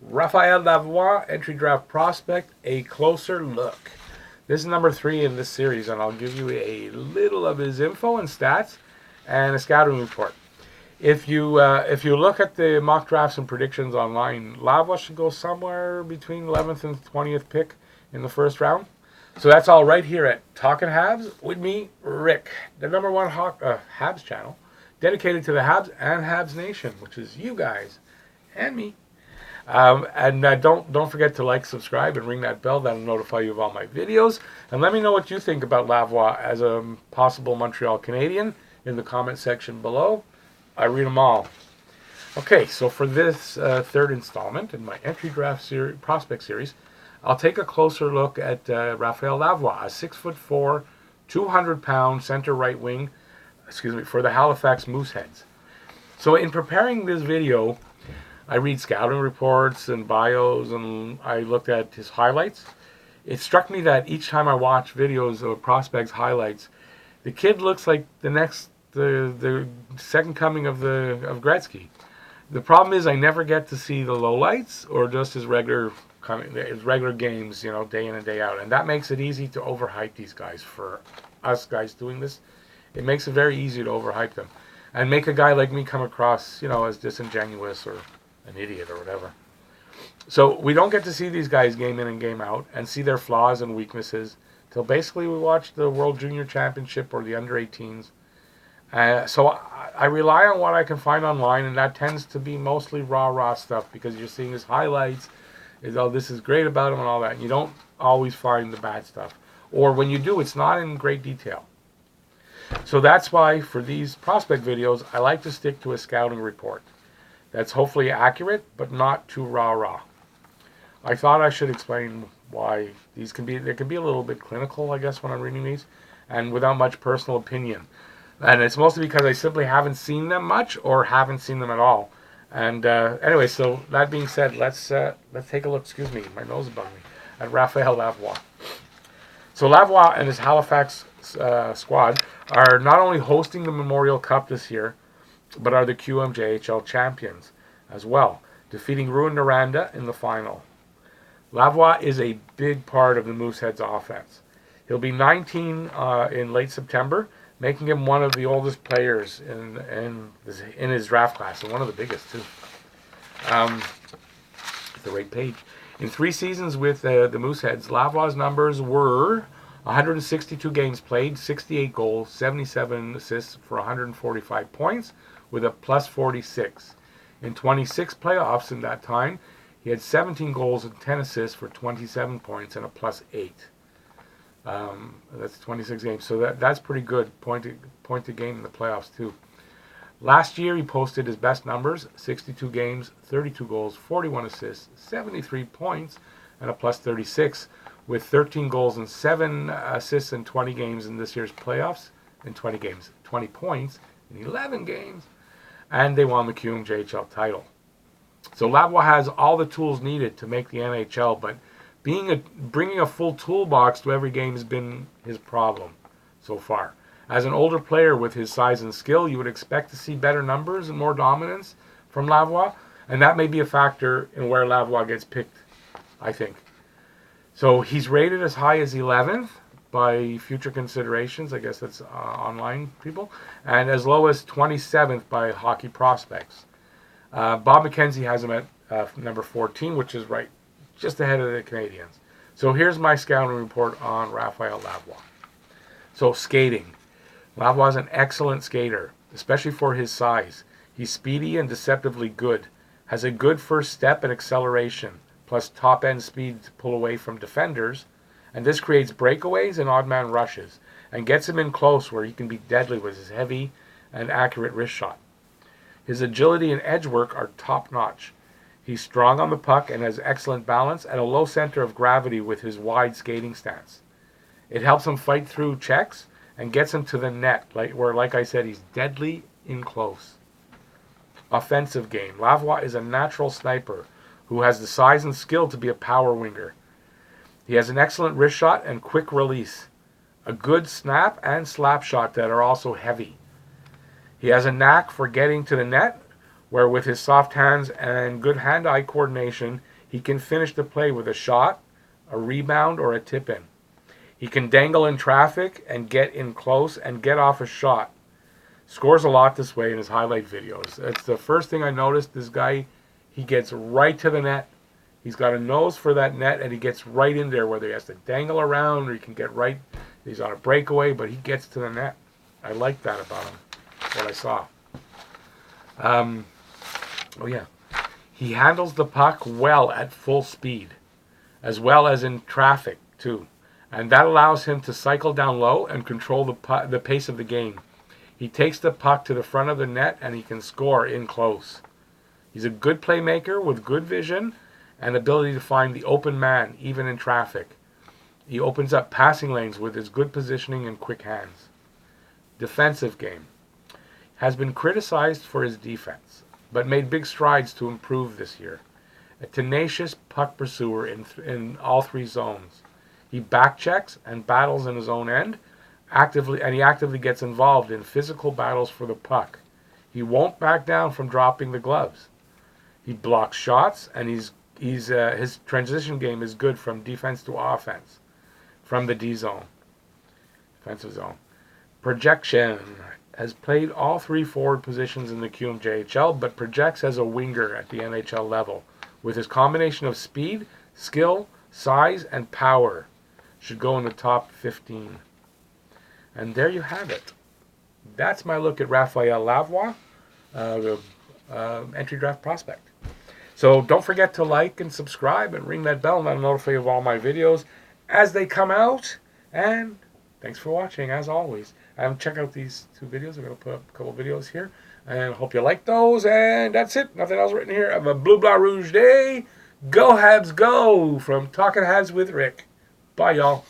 Raphael Lavoie, entry draft prospect, a closer look. This is number 3 in this series, and I'll give you a little of his info and stats and a scouting report. If you look at the mock drafts and predictions online, Lavoie should go somewhere between 11th and 20th pick in the first round. So that's all right here at Talking Habs with me, Rick, the number one Habs channel, dedicated to the Habs and Habs Nation, which is you guys and me. Don't forget to like, subscribe, and ring that bell. That'll notify you of all my videos. And let me know what you think about Lavoie as a possible Montreal Canadian in the comment section below. I read them all. Okay, so for this third installment in my entry draft prospect series, I'll take a closer look at Raphael Lavoie, a 6'4", 200-pound center right wing, for the Halifax Mooseheads. So in preparing this video, I read scouting reports and bios, and I looked at his highlights. It struck me that each time I watch videos of prospects highlights, the kid looks like the second coming of Gretzky. The problem is I never get to see the lowlights or just his regular games, day in and day out, and that makes it easy to overhype these guys. For us guys doing this, it makes it very easy to overhype them and make a guy like me come across, as disingenuous or an idiot or whatever. So we don't get to see these guys game in and game out and see their flaws and weaknesses till basically we watch the World Junior Championship or the under-18s. So I rely on what I can find online, and that tends to be mostly raw stuff, because you're seeing his highlights, this is great about him and all that. And you don't always find the bad stuff. Or when you do, it's not in great detail. So that's why for these prospect videos, I like to stick to a scouting report that's hopefully accurate, but not too raw. I thought I should explain why they can be a little bit clinical, I guess, when I'm reading these, and without much personal opinion. And it's mostly because I simply haven't seen them much or haven't seen them at all. And anyway, so that being said, let's take a look. Excuse me, my nose is bugging me. At Raphael Lavoie. So Lavoie and his Halifax squad are not only hosting the Memorial Cup this year, but are the qmjhl champions as well, defeating Rouyn-Noranda in the final. Lavoie is a big part of the Mooseheads offense. He'll be 19 in late September, making him one of the oldest players in his draft class, and one of the biggest too. The right page. In 3 seasons with the Mooseheads, Lavoie's numbers were 162 games played, 68 goals, 77 assists for 145 points, with a plus 46. In 26 playoffs in that time, he had 17 goals and 10 assists for 27 points and a plus 8. That's 26 games, so that's pretty good point to game in the playoffs too. Last year he posted his best numbers: 62 games, 32 goals, 41 assists, 73 points, and a plus 36, with 13 goals and 7 assists in 20 games in this year's playoffs. In 20 games, 20 points in 11 games, and they won the qmjhl title. So Lavoie has all the tools needed to make the NHL, but bringing a full toolbox to every game has been his problem so far. As an older player with his size and skill, you would expect to see better numbers and more dominance from Lavoie, and that may be a factor in where Lavoie gets picked, I think. So he's rated as high as 11th by Future Considerations, I guess that's online people, and as low as 27th by Hockey Prospects. Bob McKenzie has him at number 14, which is right just ahead of the Canadiens. So here's my scouting report on Raphael Lavoie. So skating. Lavoie is an excellent skater, especially for his size. He's speedy and deceptively good, has a good first step and acceleration, plus top-end speed to pull away from defenders, and this creates breakaways and odd-man rushes, and gets him in close where he can be deadly with his heavy and accurate wrist shot. His agility and edge work are top-notch. He's strong on the puck and has excellent balance and a low center of gravity with his wide skating stance. It helps him fight through checks and gets him to the net, where, like I said, he's deadly in close. Offensive game. Lavoie is a natural sniper who has the size and skill to be a power winger. He has an excellent wrist shot and quick release, a good snap and slap shot that are also heavy. He has a knack for getting to the net, where with his soft hands and good hand-eye coordination, He can finish the play with a shot, a rebound, or a tip-in. He can dangle in traffic and get in close and get off a shot. Scores a lot this way in his highlight videos. It's the first thing I noticed. This guy, he gets right to the net. He's got a nose for that net, and he gets right in there, whether he has to dangle around or he can get right. He's on a breakaway, but he gets to the net. I like that about him, what I saw. Oh yeah. He handles the puck well at full speed, as well as in traffic, too. And that allows him to cycle down low and control the pace of the game. He takes the puck to the front of the net, and he can score in close. He's a good playmaker with good vision and ability to find the open man, even in traffic. He opens up passing lanes with his good positioning and quick hands. Defensive game. Has been criticized for his defense, but made big strides to improve this year. A tenacious puck pursuer in all three zones. He backchecks and battles in his own end, he actively gets involved in physical battles for the puck. He won't back down from dropping the gloves. He blocks shots, and his transition game is good from defense to offense, from the D zone, defensive zone. Projection. Has played all three forward positions in the QMJHL, but projects as a winger at the NHL level. With his combination of speed, skill, size, and power, should go in the top 15. And there you have it. That's my look at Raphael Lavoie, the entry draft prospect. So don't forget to like and subscribe and ring that bell, and that'll notify you of all my videos as they come out. And thanks for watching, as always. Check out these two videos. I'm going to put up a couple videos here. And hope you like those. And that's it. Nothing else written here. Have a Blue Blah Rouge day. Go Habs, go! From Talking Habs with Rick. Bye, y'all.